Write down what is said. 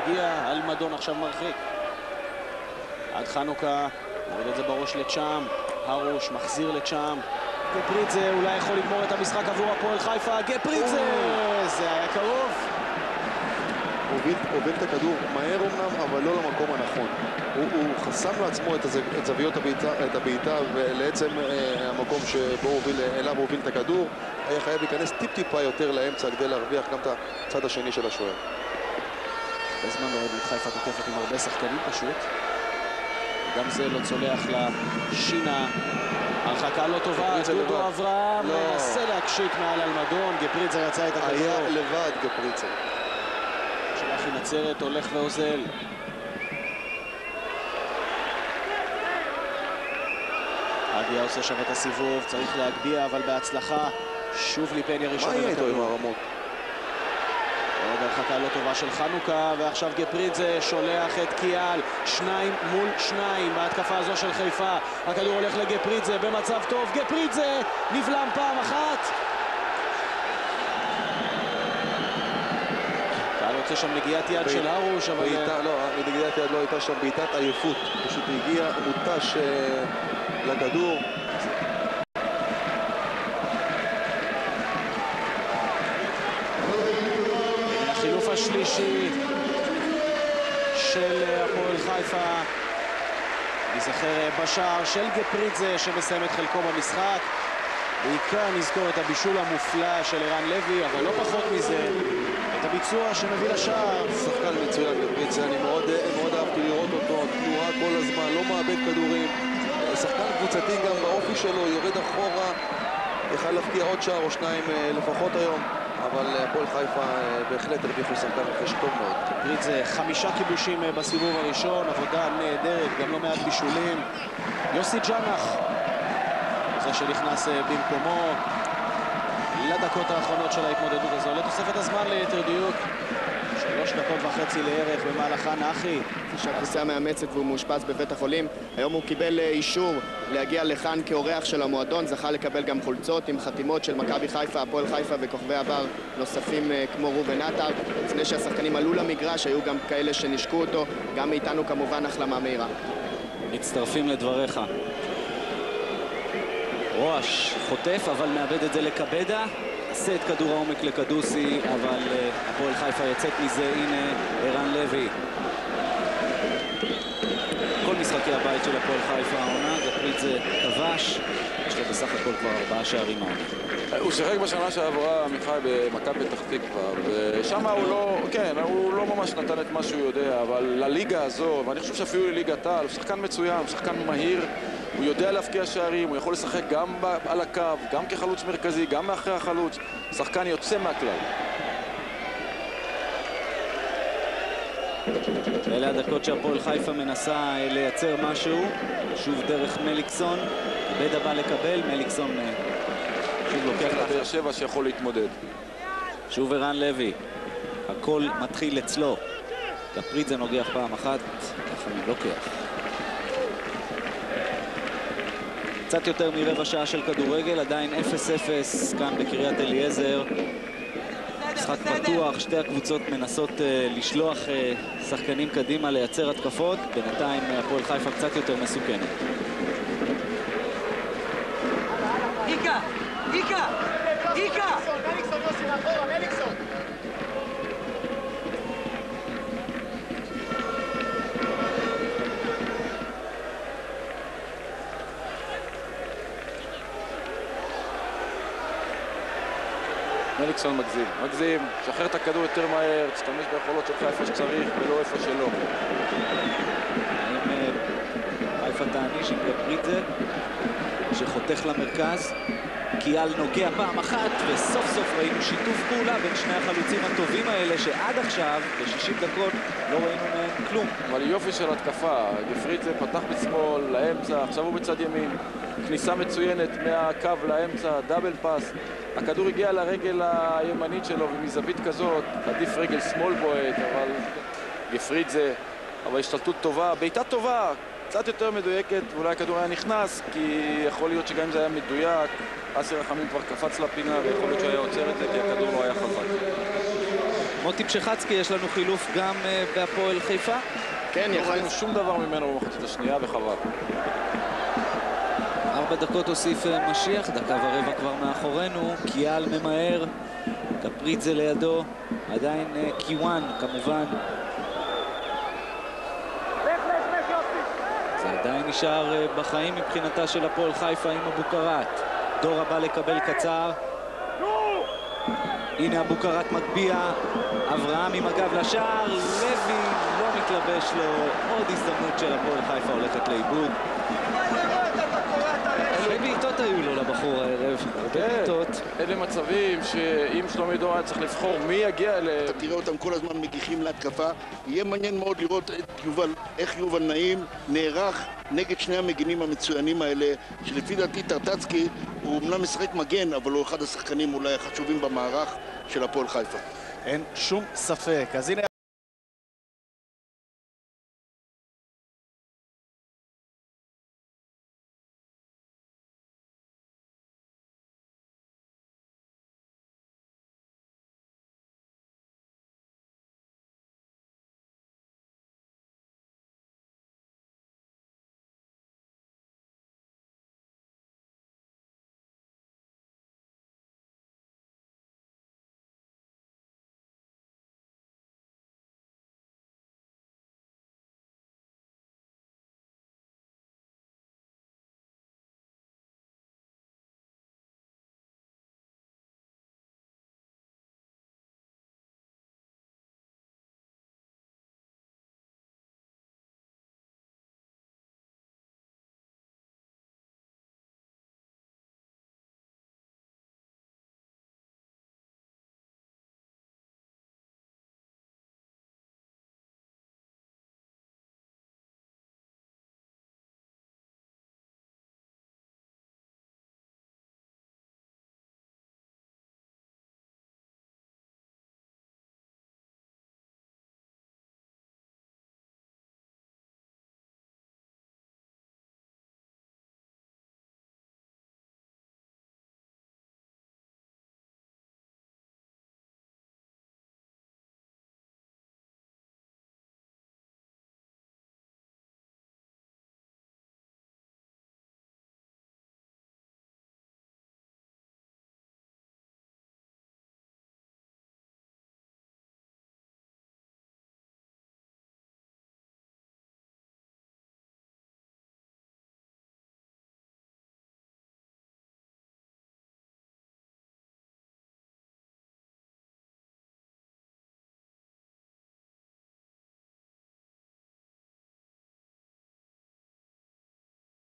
מגיע, אלמדון עכשיו מרחיק. עד חנוכה, מוריד את זה בראש לצ'אם, הרוש מחזיר לצ'אם. גפריצה אולי יכול לגמור את המשחק עבור הפועל חיפה, גפריצה! זה היה קרוב. הוביל את הכדור מהר אומנם, אבל לא למקום הנכון. הוא חסם לעצמו את זוויות הבעיטה, ולעצם המקום אליו הוא הוביל את הכדור, היה חייב להיכנס טיפה יותר לאמצע כדי להרוויח גם את הצד השני של השוער. בזמן לא ראינו את חיפה תוקפת עם הרבה שחקנים פשוט. גם זה לא צולח לשינה. הרחקה לא טובה, דודו אברהם מנסה להקשיק מעל אלמדון, גפריצה רצה את הכדור. היה לבד גפריצה. שלחי נצרת הולך ואוזל. אגיה עושה שם את הסיבוב, צריך להגביה אבל בהצלחה. שוב ליפניה ראשון. מה יהיה איתו עם הרמות? עוד הרחקה לא טובה של חנוכה, ועכשיו גפריצה שולח את קיאל, 2 מול 2 בהתקפה הזו של חיפה. הכדור הולך לגפריצה במצב טוב, גפריצה נבלם פעם אחת. קהל רוצה שם נגיעת יד של הרוש, אבל... לא, נגיעת יד לא הייתה שם, בעיטת עייפות. פשוט הגיע מוטש לכדור. החילוף השלישי של הפועל חיפה, ייזכר בשער של גפריצה שמסיים את חלקו במשחק. בעיקר נזכור את הבישול המופלא של ערן לוי, אבל לא פחות מזה, את הביצוע שמביא לשער. שחקן מצוין גפריצה, אני מאוד אהבתי לראות אותו, תנועה כל הזמן, לא מאבד כדורים. שחקן קבוצתי גם באופי שלו, יורד אחורה, יכל להפקיע עוד שער או שניים לפחות היום. אבל הפועל חיפה בהחלט הרוויחו שחקן רכש טוב מאוד. גפריצה 5 כיבושים בסיבוב הראשון, עבודה נהדרת, גם לא מעט בישולים. יוסי ג'אנח, זה שנכנס במקומו לדקות האחרונות של ההתמודדות הזו. לתוספת הזמן ליתר דיוק, 3.5 דקות לערך במהלכה נחי. שהקבוצה מאמצת והוא מאושפז בבית החולים. היום הוא קיבל אישור להגיע לכאן כאורח של המועדון, זכה לקבל גם חולצות עם חתימות של מכבי חיפה, הפועל חיפה וכוכבי עבר נוספים כמו רובן עטר. לפני שהשחקנים עלו למגרש היו גם כאלה שנשקו אותו, גם מאיתנו כמובן החלמה מהירה. מצטרפים לדבריך. רועש חוטף אבל מאבד את זה לקבדה, עשה את כדור העומק לקדוסי, אבל הפועל חיפה יוצאת מזה. הנה ערן לוי. כל משחקי הבית של הפועל חיפה העונה, גפריצה כבש, יש לו בסך הכל כבר 4 שערים העונה. הוא שיחק בשנה שעברה מיכאי במכבי פתח תקווה, ושם הוא לא ממש נתן את מה שהוא יודע, אבל לליגה הזו, ואני חושב שאפילו לליגת העל, הוא שחקן מצוין, שחקן מהיר, הוא יודע להפקיע שערים, הוא יכול לשחק גם על הקו, גם כחלוץ מרכזי, גם מאחרי החלוץ, שחקן יוצא מהכלל. אלה הדקות שהפועל חיפה מנסה לייצר משהו, שוב דרך מליקסון, בדה בא לקבל, מליקסון שוב לוקח באר שבע שיכול להתמודד. שוב ערן לוי, הכל מתחיל אצלו. גפריצה נוגח פעם אחת, ככה לוקח. קצת יותר מרבע שעה של כדורגל, עדיין 0-0 כאן בקריית אליעזר. משחק פתוח, שתי הקבוצות מנסות לשלוח שחקנים קדימה, לייצר התקפות. בינתיים הפועל חיפה קצת יותר מסוכנת. איקה! מליקסון מגזים, שחרר את הכדור יותר מהר, תשתמש ביכולות שלך איפה שצריך ולא איפה שלא. האם חיפה תעניש עם גפריצה שחותך למרכז, קיאל נוגע פעם אחת, וסוף סוף ראינו שיתוף פעולה בין שני החלוצים הטובים האלה שעד עכשיו ב-60 דקות לא ראינו מהם כלום. אבל יופי של התקפה, גפריצה פתח בשמאל לאמצע, עכשיו הוא בצד ימין, כניסה מצוינת מהקו לאמצע, דאבל פאס, הכדור הגיע לרגל הימנית שלו, ומזווית כזאת עדיף רגל שמאל בועט, אבל גפריצה, אבל השתלטות טובה, בעיטה טובה, קצת יותר מדויקת, ואולי הכדור היה נכנס, כי יכול להיות שגם אם זה היה מדויק, אסי רחמים כבר קפץ לפינה, ויכול להיות שהיה עוצר את זה, כי הכדור לא היה חזק. מוטי פשחצקי, יש לנו חילוף גם בהפועל חיפה. כן, לא יחד... ראינו שום דבר ממנו במחצית השנייה, וחבל. 4 דקות הוסיף משיח, דקה ורבע כבר מאחורינו. קיאל ממהר, קפריצה לידו, עדיין קיוואן כמובן. זה עדיין נשאר בחיים מבחינתה של הפועל חיפה עם אבוקרט. דור הבא לקבל קצר. הנה אבוקרט מגביע, אברהם עם הגב לשער, לוי לא מתלבש לו, עוד הזדמנות של הפועל חיפה הולכת לאיבוד. הרבה בעיטות היו לו לבחור הערב, הרבה בעיטות. אלה מצבים שאם שלומי דור היה צריך לבחור מי יגיע אליהם. אתה תראה אותם כל הזמן מגיחים להתקפה. יהיה מעניין מאוד לראות את יובל, איך יובל נעים נערך נגד שני המגינים המצוינים האלה, שלפי דעתי טרטצקי הוא אמנם משחק מגן, אבל הוא אחד השחקנים אולי החשובים במערך של הפועל חיפה. אין שום ספק. אז הנה